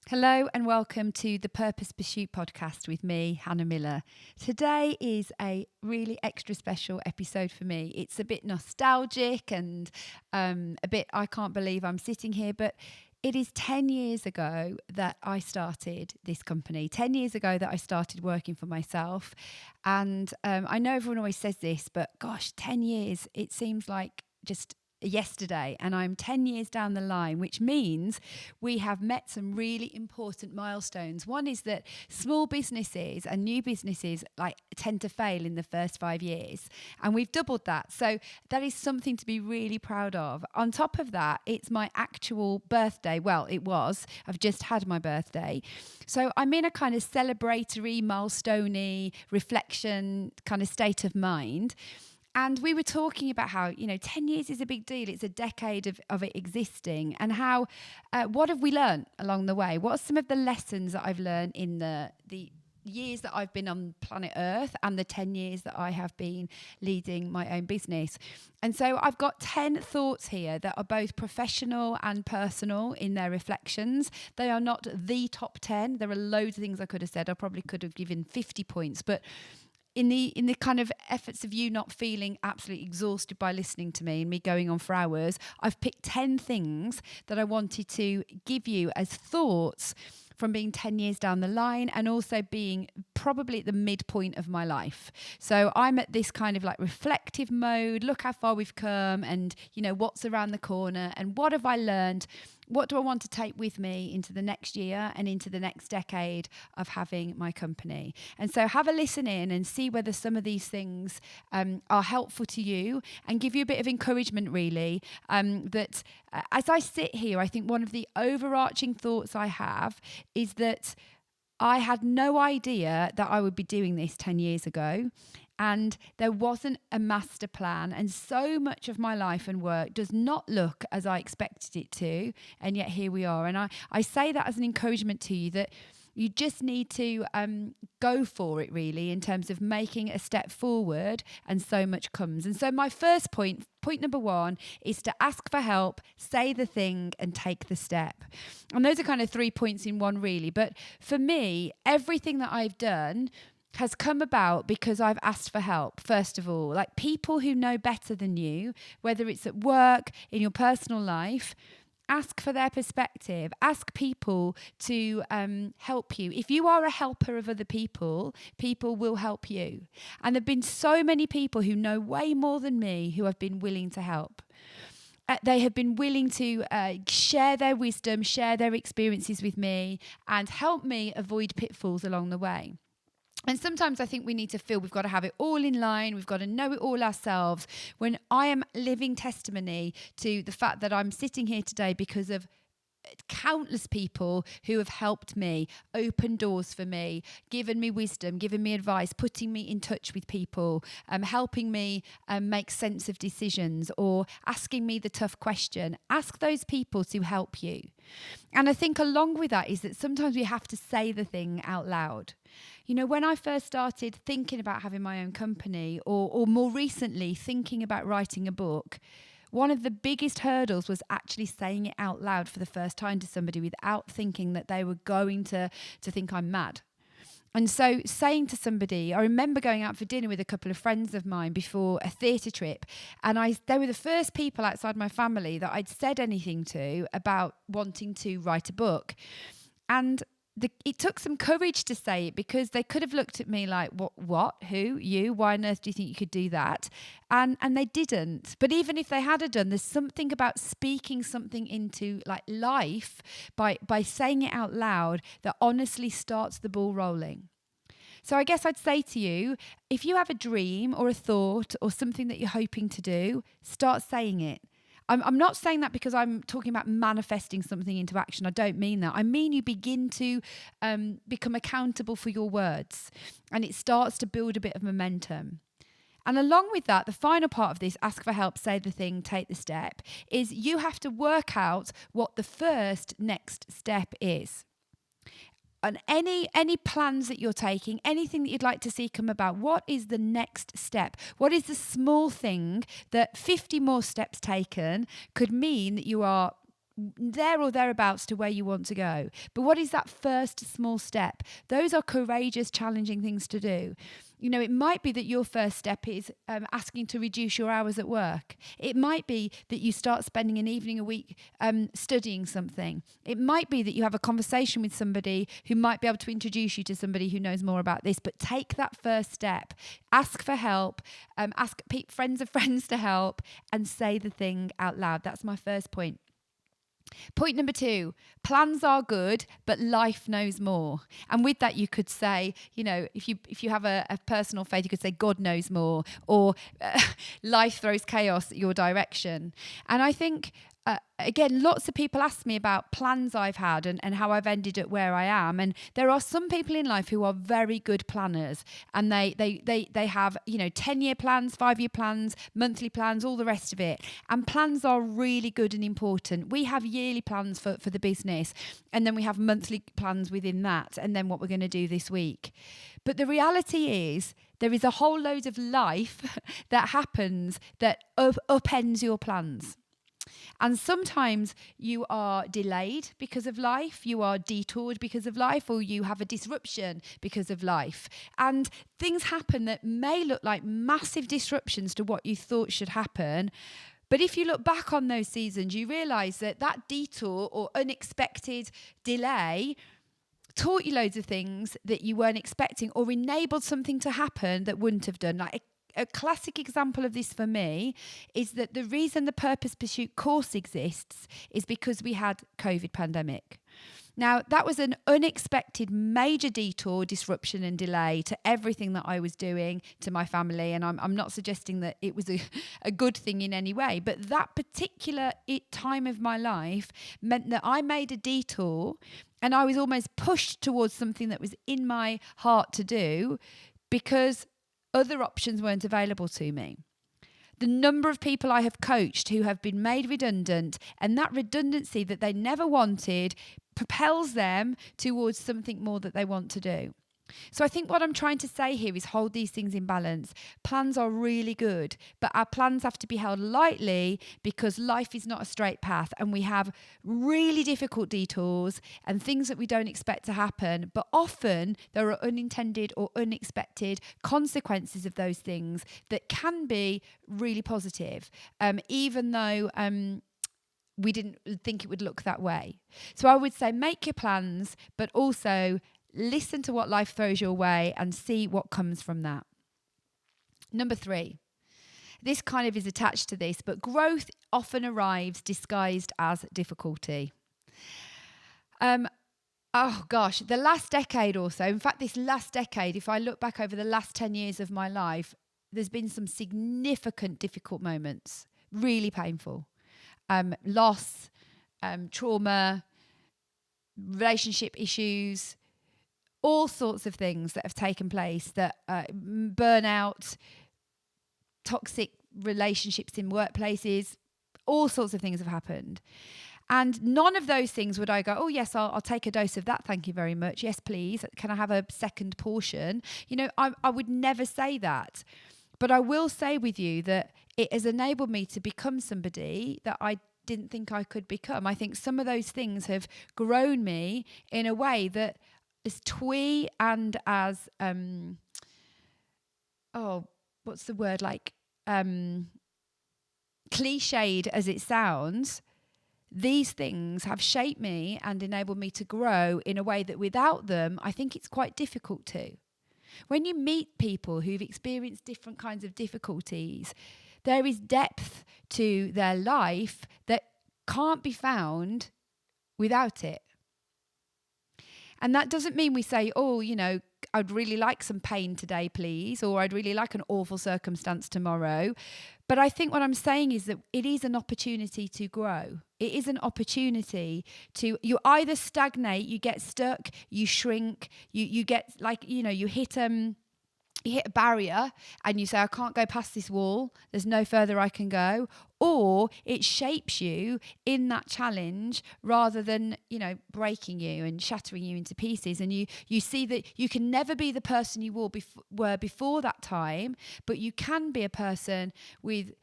Hello and welcome to the Purpose Pursuit podcast with me, Hannah Miller. Today is a really extra special episode for me. It's a bit nostalgic and a bit, I can't believe I'm sitting here, but it is 10 years ago that I started this company, 10 years ago that I started working for myself. And I know everyone always says this, but gosh, 10 years, it seems like just yesterday, and I'm 10 years down the line, which means we have met some really important milestones. One is that small businesses and new businesses tend to fail in the first 5 years, and we've doubled that. So that is something to be really proud of. On top of that, it's my actual birthday. Well, it was. I've just had my birthday. So I'm in a kind of celebratory, milestone-y, reflection kind of state of mind. And we were talking about how, 10 years is a big deal. It's a decade of it existing. And how, what have we learned along the way? What are some of the lessons that I've learned in the years that I've been on planet Earth and the 10 years that I have been leading my own business? And so I've got 10 thoughts here that are both professional and personal in their reflections. They are not the top 10. There are loads of things I could have said. I probably could have given 50 points, but in the kind of efforts of you not feeling absolutely exhausted by listening to me and me going on for hours, I've picked 10 things that I wanted to give you as thoughts from being 10 years down the line and also being probably at the midpoint of my life. So I'm at this kind of reflective mode, look how far we've come and, what's around the corner and what have I learned? What do I want to take with me into the next year and into the next decade of having my company? And so have a listen in and see whether some of these things are helpful to you and give you a bit of encouragement, really, that as I sit here, I think one of the overarching thoughts I have is that I had no idea that I would be doing this 10 years ago. And there wasn't a master plan. And so much of my life and work does not look as I expected it to. And yet here we are. And I say that as an encouragement to you that you just need to go for it, really, in terms of making a step forward, and so much comes. And so my first point number one, is to ask for help, say the thing, and take the step. And those are kind of 3 points in one, really. But for me, everything that I've done has come about because I've asked for help, first of all. Like people who know better than you, whether it's at work, in your personal life, ask for their perspective. Ask people to help you. If you are a helper of other people, people will help you. And there have been so many people who know way more than me who have been willing to help. They have been willing to share their wisdom, share their experiences with me, and help me avoid pitfalls along the way. And sometimes I think we need to feel we've got to have it all in line. We've got to know it all ourselves. When I am living testimony to the fact that I'm sitting here today because of countless people who have helped me, opened doors for me, given me wisdom, given me advice, putting me in touch with people, helping me make sense of decisions or asking me the tough question. Ask those people to help you. And I think along with that is that sometimes we have to say the thing out loud. When I first started thinking about having my own company or more recently thinking about writing a book, one of the biggest hurdles was actually saying it out loud for the first time to somebody without thinking that they were going to think I'm mad. And so saying to somebody, I remember going out for dinner with a couple of friends of mine before a theatre trip, and they were the first people outside my family that I'd said anything to about wanting to write a book. And it took some courage to say it because they could have looked at me like, what, who, you, why on earth do you think you could do that? And they didn't. But even if they had done, there's something about speaking something into life by saying it out loud that honestly starts the ball rolling. So I guess I'd say to you, if you have a dream or a thought or something that you're hoping to do, start saying it. I'm not saying that because I'm talking about manifesting something into action. I don't mean that. I mean you begin to become accountable for your words, and it starts to build a bit of momentum. And along with that, the final part of this, ask for help, say the thing, take the step, is you have to work out what the first next step is. And any plans that you're taking, anything that you'd like to see come about, what is the next step? What is the small thing that 50 more steps taken could mean that you are there or thereabouts to where you want to go. But what is that first small step? Those are courageous, challenging things to do. You know, it might be that your first step is asking to reduce your hours at work. It might be that you start spending an evening a week studying something. It might be that you have a conversation with somebody who might be able to introduce you to somebody who knows more about this. But take that first step. Ask for help. Ask friends of friends to help, and say the thing out loud. That's my first point. Point number 2, plans are good, but life knows more. And with that, you could say, you know, if you have a personal faith, you could say God knows more, or life throws chaos your direction. And I think, again, lots of people ask me about plans I've had and how I've ended up where I am. And there are some people in life who are very good planners, and they have, you know, 10-year plans, 5-year plans, monthly plans, all the rest of it. And plans are really good and important. We have yearly plans for the business, and then we have monthly plans within that, and then what we're going to do this week. But the reality is, there is a whole load of life that happens that upends your plans. And sometimes you are delayed because of life, you are detoured because of life, or you have a disruption because of life. And things happen that may look like massive disruptions to what you thought should happen. But if you look back on those seasons, you realise that detour or unexpected delay taught you loads of things that you weren't expecting, or enabled something to happen that wouldn't have done. Like a classic example of this for me is that the reason the Purpose Pursuit course exists is because we had COVID pandemic. Now, that was an unexpected major detour, disruption and delay to everything that I was doing, to my family. And I'm not suggesting that it was a good thing in any way, but that particular time of my life meant that I made a detour, and I was almost pushed towards something that was in my heart to do because other options weren't available to me. The number of people I have coached who have been made redundant, and that redundancy that they never wanted propels them towards something more that they want to do. So I think what I'm trying to say here is hold these things in balance. Plans are really good, but our plans have to be held lightly because life is not a straight path, and we have really difficult detours and things that we don't expect to happen. But often there are unintended or unexpected consequences of those things that can be really positive, even though we didn't think it would look that way. So I would say make your plans, but also listen to what life throws your way and see what comes from that. Number 3, this kind of is attached to this, but growth often arrives disguised as difficulty. Oh gosh, the last decade or so, in fact, this last decade, if I look back over the last 10 years of my life, there's been some significant difficult moments, really painful. Loss, trauma, relationship issues, all sorts of things that have taken place, that burnout, toxic relationships in workplaces, all sorts of things have happened. And none of those things would I go, oh yes, I'll take a dose of that, thank you very much. Yes, please. Can I have a second portion? You know, I would never say that. But I will say with you that it has enabled me to become somebody that I didn't think I could become. I think some of those things have grown me in a way that, as twee and as what's the word, like cliched as it sounds, these things have shaped me and enabled me to grow in a way that without them, I think it's quite difficult to. When you meet people who've experienced different kinds of difficulties, there is depth to their life that can't be found without it. And that doesn't mean we say, oh, you know, I'd really like some pain today, please, or I'd really like an awful circumstance tomorrow. But I think what I'm saying is that it is an opportunity to grow. It is an opportunity to, you either stagnate, you get stuck, you shrink, you get like, you know, you hit a barrier and you say, I can't go past this wall. There's no further I can go. Or it shapes you in that challenge rather than, you know, breaking you and shattering you into pieces. And you see that you can never be the person you were before that time, but you can be a person with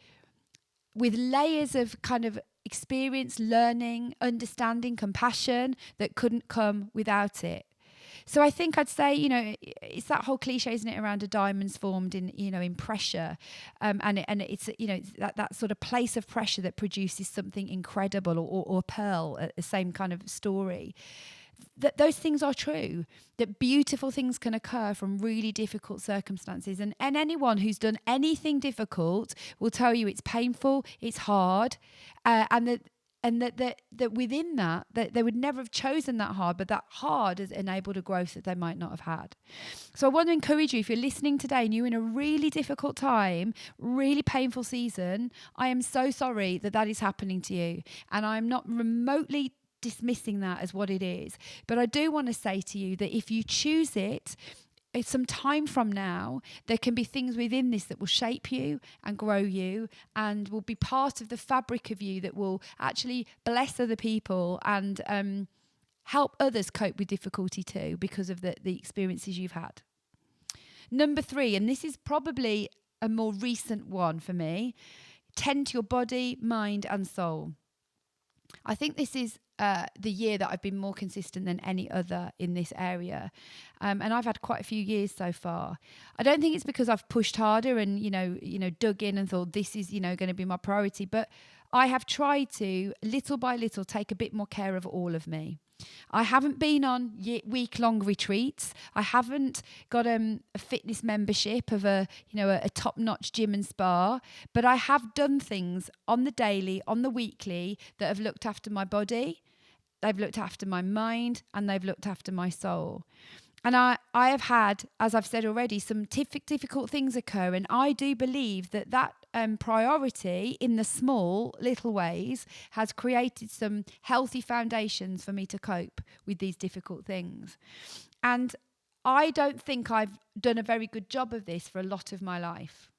layers of kind of experience, learning, understanding, compassion that couldn't come without it. So I think I'd say, it's that whole cliche, isn't it, around a diamond's formed in pressure, and it's it's that sort of place of pressure that produces something incredible, or pearl, the same kind of story. That those things are true, that beautiful things can occur from really difficult circumstances. And anyone who's done anything difficult will tell you it's painful, it's hard, and that within that they would never have chosen that hard, but that hard has enabled a growth that they might not have had. So I want to encourage you, if you're listening today and you're in a really difficult time, really painful season, I am so sorry that is happening to you. And I'm not remotely dismissing that as what it is. But I do want to say to you that if you choose it, some time from now, there can be things within this that will shape you and grow you and will be part of the fabric of you that will actually bless other people and help others cope with difficulty too, because of the experiences you've had. Number 3, and this is probably a more recent one for me, tend to your body, mind and soul. I think this is the year that I've been more consistent than any other in this area. And I've had quite a few years so far. I don't think it's because I've pushed harder and, dug in and thought this is, going to be my priority. But I have tried to, little by little, take a bit more care of all of me. I haven't been on week-long retreats. I haven't got a fitness membership of a top-notch gym and spa, but I have done things on the daily, on the weekly, that have looked after my body, they've looked after my mind, and they've looked after my soul. And I have had, as I've said already, some difficult things occur, and I do believe that priority in the small little ways has created some healthy foundations for me to cope with these difficult things. And I don't think I've done a very good job of this for a lot of my life.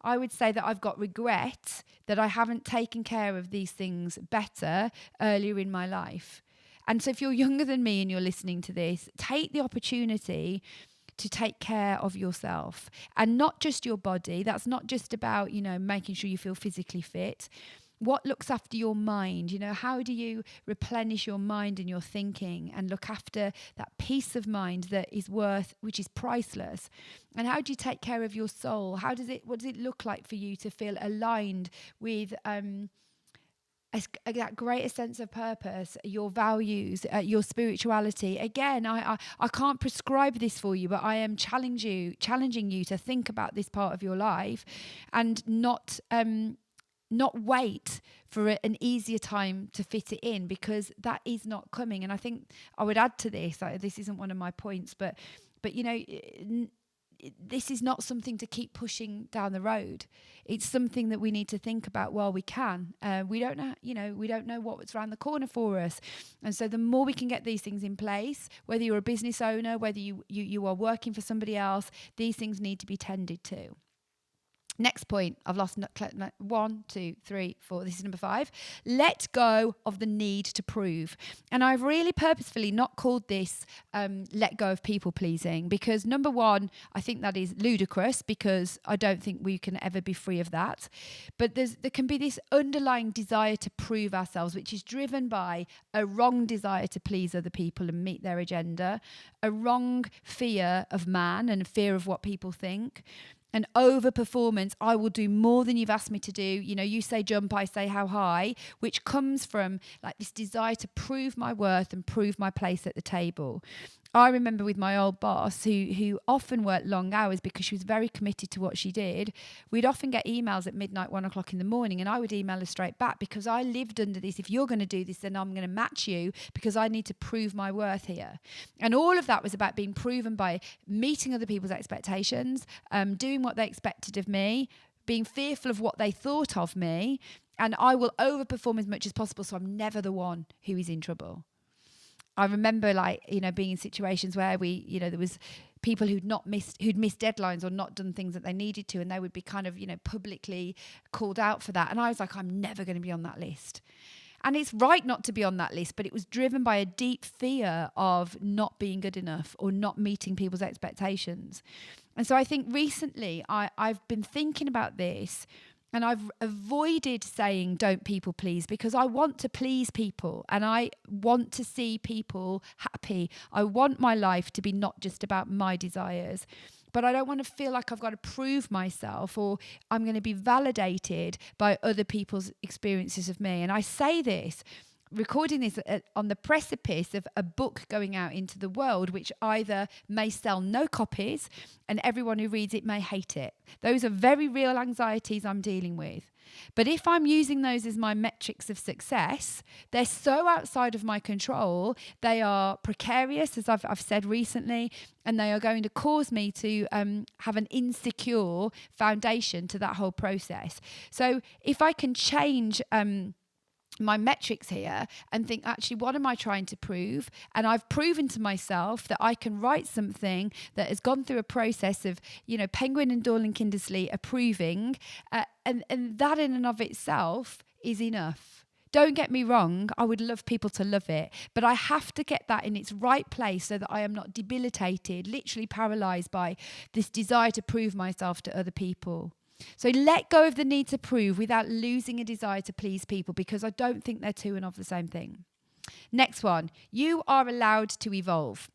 I would say that I've got regret that I haven't taken care of these things better earlier in my life. And so if you're younger than me and you're listening to this, take the opportunity to take care of yourself, and not just your body. That's not just about, making sure you feel physically fit. What looks after your mind? How do you replenish your mind and your thinking and look after that peace of mind that is which is priceless? And how do you take care of your soul? What does it look like for you to feel aligned with that greater sense of purpose, your values, your spirituality? Again, I can't prescribe this for you, but I am challenging you to think about this part of your life and not wait for an easier time to fit it in, because that is not coming. And I think I would add to this, this isn't one of my points, but this is not something to keep pushing down the road. It's something that we need to think about while we can. We don't know what's around the corner for us. And so the more we can get these things in place, whether you're a business owner, whether you are working for somebody else, these things need to be tended to. Next point, I've lost 1, 2, 3, 4. This is number 5. Let go of the need to prove. And I've really purposefully not called this let go of people pleasing, because number 1, I think that is ludicrous, because I don't think we can ever be free of that. But there can be this underlying desire to prove ourselves, which is driven by a wrong desire to please other people and meet their agenda, a wrong fear of man and fear of what people think. An overperformance, I will do more than you've asked me to do. You say jump, I say how high, which comes from like this desire to prove my worth and prove my place at the table. I remember with my old boss, who often worked long hours because she was very committed to what she did, we'd often get emails at midnight, 1 o'clock in the morning, and I would email her straight back, because I lived under this: if you're going to do this, then I'm going to match you, because I need to prove my worth here. And all of that was about being proven by meeting other people's expectations, doing what they expected of me, being fearful of what they thought of me, and I will overperform as much as possible so I'm never the one who is in trouble. I remember being in situations where there was people who'd missed deadlines or not done things that they needed to, and they would be kind of, publicly called out for that. And I was like, I'm never going to be on that list. And it's right not to be on that list, but it was driven by a deep fear of not being good enough or not meeting people's expectations. And so I think recently I've been thinking about this And I've avoided saying don't people please because I want to please people and I want to see people happy. I want my life to be not just about my desires, but I don't want to feel like I've got to prove myself or I'm going to be validated by other people's experiences of me. And I say this, recording this on the precipice of a book going out into the world, which either may sell no copies and everyone who reads it may hate it. Those are very real anxieties I'm dealing with. But if I'm using those as my metrics of success, they're so outside of my control. They are precarious, as I've said recently, and they are going to cause me to have an insecure foundation to that whole process. So if I can change my metrics here and think, actually, what am I trying to prove? And I've proven to myself that I can write something that has gone through a process of, Penguin and Dorling Kindersley approving, and that in and of itself is enough. Don't get me wrong, I would love people to love it, but I have to get that in its right place so that I am not debilitated, literally paralyzed by this desire to prove myself to other people. So let go of the need to prove without losing a desire to please people, because I don't think they're two and of the same thing. Next one, you are allowed to evolve.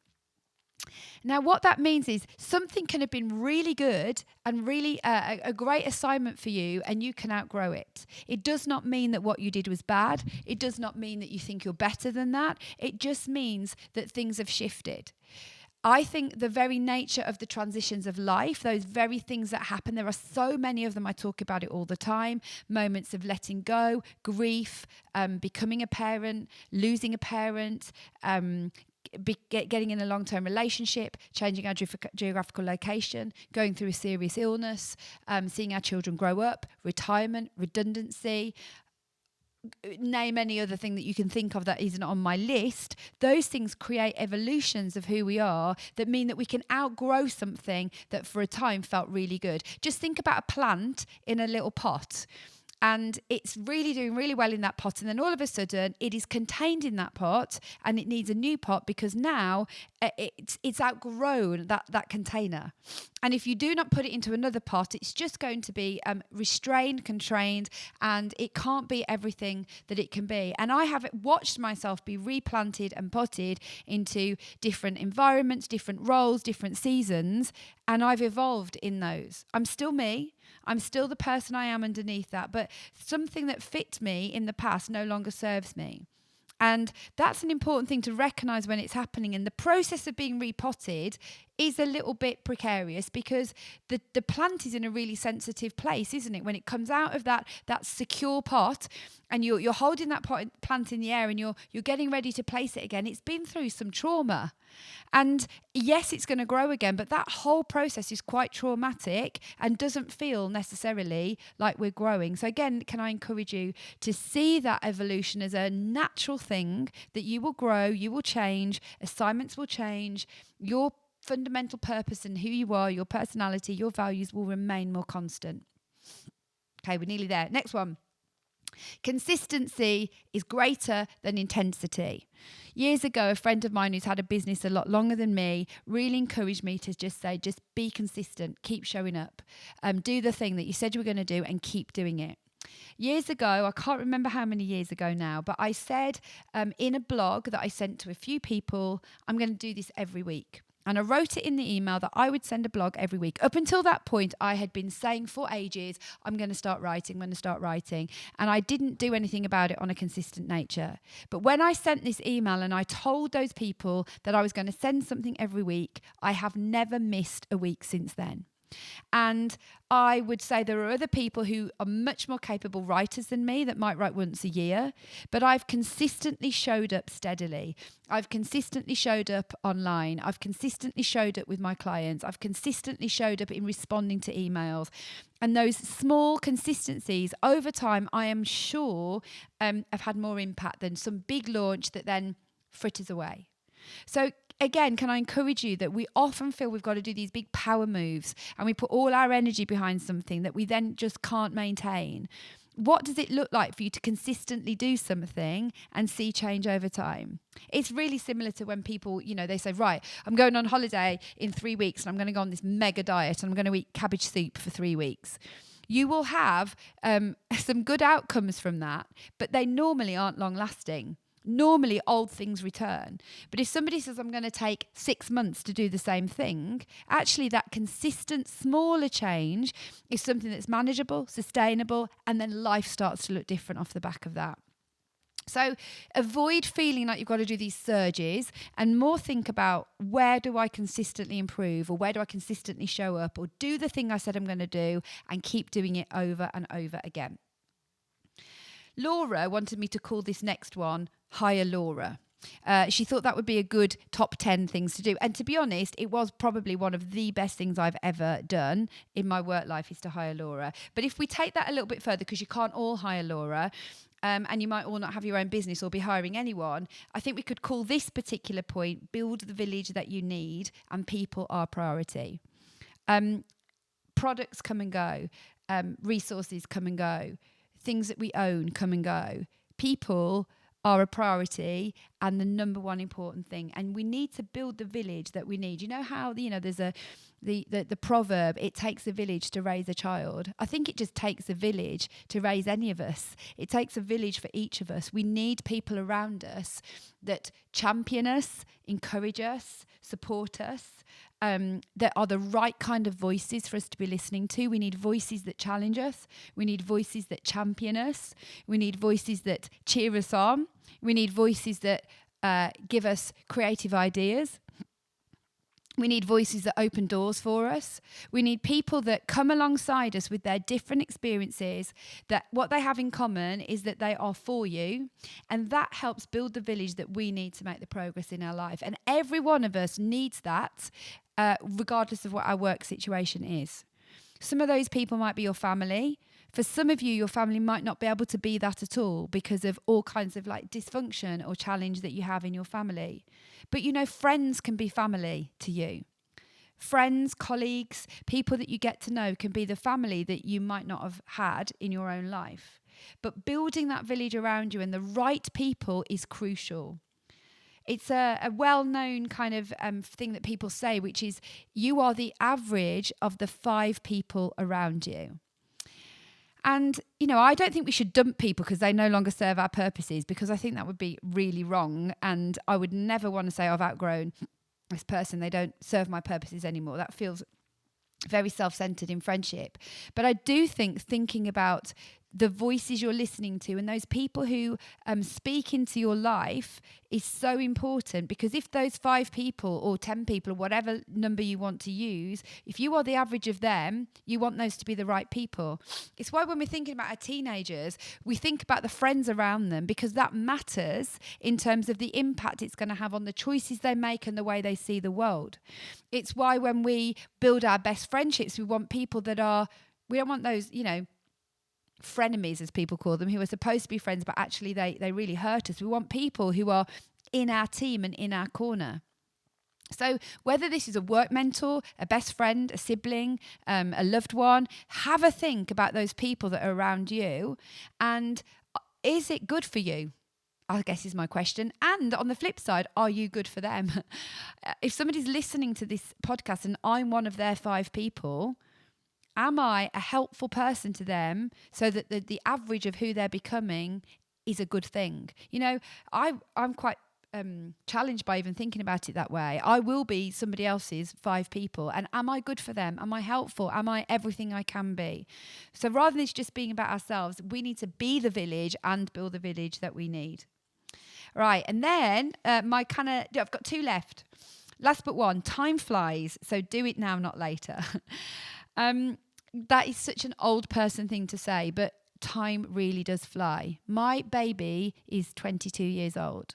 Now, what that means is something can have been really good and really a great assignment for you, and you can outgrow it. It does not mean that what you did was bad. It does not mean that you think you're better than that. It just means that things have shifted. I think the very nature of the transitions of life, those very things that happen, there are so many of them. I talk about it all the time. Moments of letting go, grief, becoming a parent, losing a parent, getting in a long-term relationship, changing our geographical location, going through a serious illness, seeing our children grow up, retirement, redundancy. Name any other thing that you can think of that isn't on my list. Those things create evolutions of who we are that mean that we can outgrow something that for a time felt really good. Just think about a plant in a little pot, and it's really doing really well in that pot, and then all of a sudden it is contained in that pot and it needs a new pot because now it's outgrown that container. And if you do not put it into another pot, it's just going to be restrained, constrained, and it can't be everything that it can be. And I have watched myself be replanted and potted into different environments, different roles, different seasons, and I've evolved in those. I'm still me. I'm still the person I am underneath that, but something that fit me in the past no longer serves me. And that's an important thing to recognise when it's happening. And the process of being repotted is a little bit precarious because the plant is in a really sensitive place, isn't it? When it comes out of that secure pot and you're holding that plant in the air and you're getting ready to place it again, it's been through some trauma. And yes, it's going to grow again, but that whole process is quite traumatic and doesn't feel necessarily like we're growing. So again, can I encourage you to see that evolution as a natural thing, that you will grow, you will change, assignments will change, your fundamental purpose and who you are, your personality, your values will remain more constant. Okay, we're nearly there. Next one. Consistency is greater than intensity. Years ago, a friend of mine who's had a business a lot longer than me really encouraged me to just be consistent, keep showing up, do the thing that you said you were going to do and keep doing it. Years ago, I can't remember how many years ago now, but I said in a blog that I sent to a few people, I'm going to do this every week. And I wrote it in the email that I would send a blog every week. Up until that point, I had been saying for ages, I'm going to start writing. And I didn't do anything about it on a consistent nature. But when I sent this email and I told those people that I was going to send something every week, I have never missed a week since then. And I would say there are other people who are much more capable writers than me that might write once a year, but I've consistently showed up steadily. I've consistently showed up online. I've consistently showed up with my clients. I've consistently showed up in responding to emails. And those small consistencies over time, I am sure, have had more impact than some big launch that then fritters away. So again, can I encourage you that we often feel we've got to do these big power moves and we put all our energy behind something that we then just can't maintain. What does it look like for you to consistently do something and see change over time? It's really similar to when people, they say, right, I'm going on holiday in 3 weeks and I'm going to go on this mega diet and I'm going to eat cabbage soup for 3 weeks. You will have some good outcomes from that, but they normally aren't long lasting. Normally, old things return. But if somebody says, I'm going to take 6 months to do the same thing, actually that consistent, smaller change is something that's manageable, sustainable, and then life starts to look different off the back of that. So avoid feeling like you've got to do these surges and more think about, where do I consistently improve, or where do I consistently show up, or do the thing I said I'm going to do and keep doing it over and over again. Laura wanted me to call this next one Higher Laura. She thought that would be a good top 10 things to do. And to be honest, it was probably one of the best things I've ever done in my work life, is to hire Laura. But if we take that a little bit further, because you can't all hire Laura, and you might all not have your own business or be hiring anyone, I think we could call this particular point, build the village that you need, and people are priority. Products come and go. Resources come and go. Things that we own come and go. People are a priority and the number one important thing. And we need to build the village that we need. You know how, there's the proverb, it takes a village to raise a child. I think it just takes a village to raise any of us. It takes a village for each of us. We need people around us that champion us, encourage us, support us, that are the right kind of voices for us to be listening to. We need voices that challenge us. We need voices that champion us. We need voices that cheer us on. We need voices that give us creative ideas. We need voices that open doors for us. We need people that come alongside us with their different experiences, that what they have in common is that they are for you. And that helps build the village that we need to make the progress in our life. And every one of us needs that, regardless of what our work situation is. Some of those people might be your family. For some of you, your family might not be able to be that at all because of all kinds of dysfunction or challenge that you have in your family. But friends can be family to you. Friends, colleagues, people that you get to know can be the family that you might not have had in your own life. But building that village around you and the right people is crucial. It's a well-known kind of thing that people say, which is you are the average of the 5 people around you. And, I don't think we should dump people because they no longer serve our purposes, because I think that would be really wrong. And I would never want to say I've outgrown this person. They don't serve my purposes anymore. That feels very self-centered in friendship. But I do think thinking about the voices you're listening to and those people who speak into your life is so important, because if those 5 people or 10 people or whatever number you want to use, if you are the average of them, you want those to be the right people. It's why when we're thinking about our teenagers, we think about the friends around them, because that matters in terms of the impact it's going to have on the choices they make and the way they see the world. It's why when we build our best friendships, we want people that we don't want those, frenemies, as people call them, who are supposed to be friends, but actually they really hurt us. We want people who are in our team and in our corner. So whether this is a work mentor, a best friend, a sibling, a loved one, have a think about those people that are around you, and is it good for you? I guess is my question. And on the flip side, are you good for them? If somebody's listening to this podcast and I'm one of their 5 people, am I a helpful person to them so that the average of who they're becoming is a good thing? I'm quite challenged by even thinking about it that way. I will be somebody else's 5 people. And am I good for them? Am I helpful? Am I everything I can be? So rather than this just being about ourselves, we need to be the village and build the village that we need. Right. And then I've got 2 left. Last but one, time flies. So do it now, not later. That is such an old person thing to say, but time really does fly. My baby is 22 years old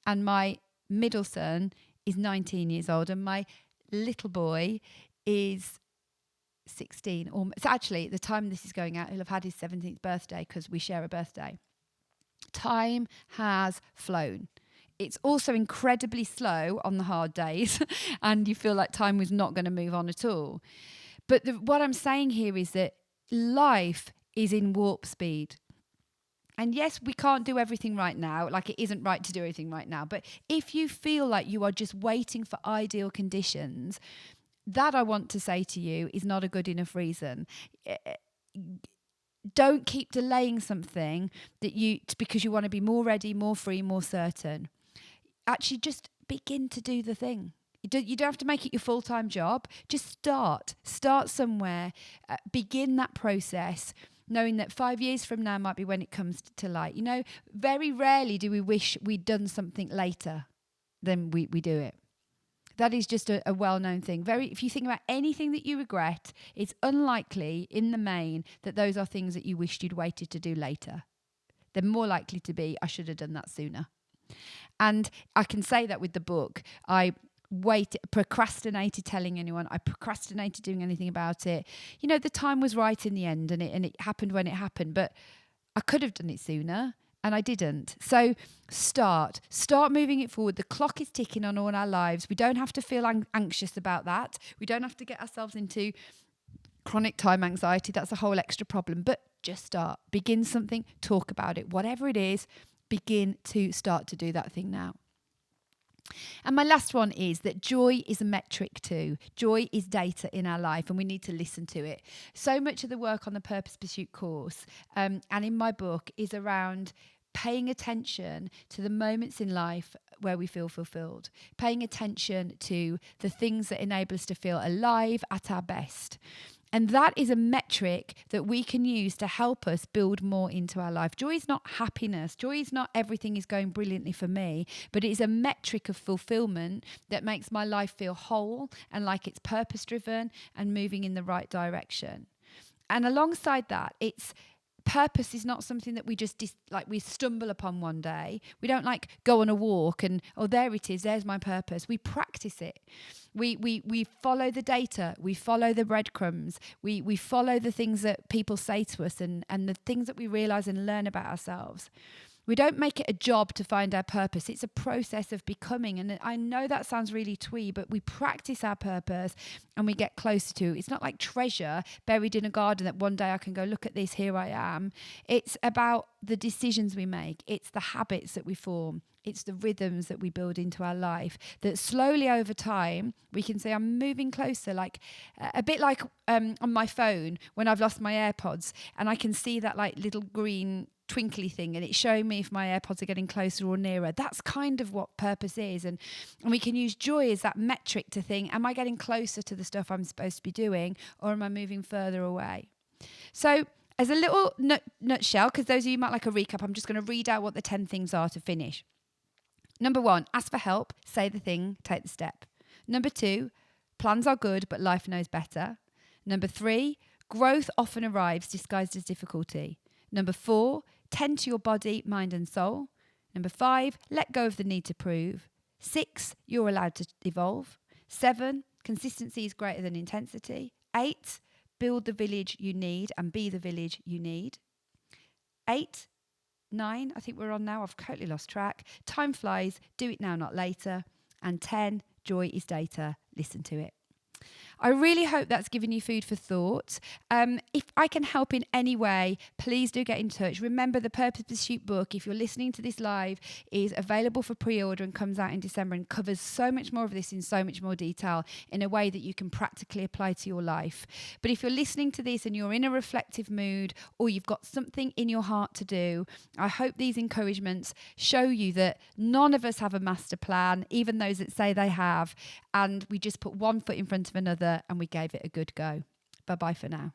and my middle son is 19 years old and my little boy is 16. So actually, at the time this is going out, he'll have had his 17th birthday because we share a birthday. Time has flown. It's also incredibly slow on the hard days and you feel like time was not going to move on at all. But what I'm saying here is that life is in warp speed. And yes, we can't do everything right now. It isn't right to do everything right now. But if you feel like you are just waiting for ideal conditions, that I want to say to you is not a good enough reason. don't keep delaying something because you want to be more ready, more free, more certain. Actually, just begin to do the thing. You don't have to make it your full-time job. Just start somewhere, begin that process, knowing that 5 years from now might be when it comes to light. Very rarely do we wish we'd done something later than we do it. That is just a well-known thing. If you think about anything that you regret, it's unlikely in the main that those are things that you wished you'd waited to do later. They're more likely to be, I should have done that sooner. And I can say that with the book. I procrastinated telling anyone. I procrastinated doing anything about it. The time was right in the end, and it happened when it happened. But I could have done it sooner, and I didn't. So start moving it forward. The clock is ticking on all our lives. We don't have to feel anxious about that. We don't have to get ourselves into chronic time anxiety. That's a whole extra problem. But just start. Begin something. Talk about it. Whatever it is, begin to start to do that thing now. And my last one is that joy is a metric too. Joy is data in our life, and we need to listen to it. So much of the work on the Purpose Pursuit course and in my book is around paying attention to the moments in life where we feel fulfilled, paying attention to the things that enable us to feel alive at our best. And that is a metric that we can use to help us build more into our life. Joy is not happiness. Joy is not everything is going brilliantly for me, but it is a metric of fulfillment that makes my life feel whole and like it's purpose-driven and moving in the right direction. And alongside that, purpose is not something that we just we stumble upon one day. We don't go on a walk and, oh, there it is, there's my purpose. We practice it. We follow the data. We follow the breadcrumbs. We follow the things that people say to us and the things that we realize and learn about ourselves. We don't make it a job to find our purpose. It's a process of becoming. And I know that sounds really twee, but we practice our purpose and we get closer to it. It's not like treasure buried in a garden that one day I can go, look at this, here I am. It's about the decisions we make. It's the habits that we form. It's the rhythms that we build into our life that slowly over time, we can say, I'm moving closer, a bit like on my phone when I've lost my AirPods and I can see that little green twinkly thing and it's showing me if my AirPods are getting closer or nearer. That's kind of what purpose is. And we can use joy as that metric to think, am I getting closer to the stuff I'm supposed to be doing, or am I moving further away? So as a little nutshell, because those of you might like a recap, I'm just going to read out what the 10 things are to finish. Number 1, ask for help, say the thing, take the step. Number 2, plans are good, but life knows better. Number 3, growth often arrives disguised as difficulty. Number 4, tend to your body, mind and soul. Number 5, let go of the need to prove. 6, you're allowed to evolve. 7, consistency is greater than intensity. 8, build the village you need and be the village you need. 8, 9, I think we're on now, I've totally lost track. Time flies, do it now, not later. And 10, joy is data, listen to it. I really hope that's given you food for thought. If I can help in any way, please do get in touch. Remember, the Purpose Pursuit book, if you're listening to this live, is available for pre-order and comes out in December and covers so much more of this in so much more detail in a way that you can practically apply to your life. But if you're listening to this and you're in a reflective mood or you've got something in your heart to do, I hope these encouragements show you that none of us have a master plan, even those that say they have, and we just put one foot in front of another and we gave it a good go. Bye-bye for now.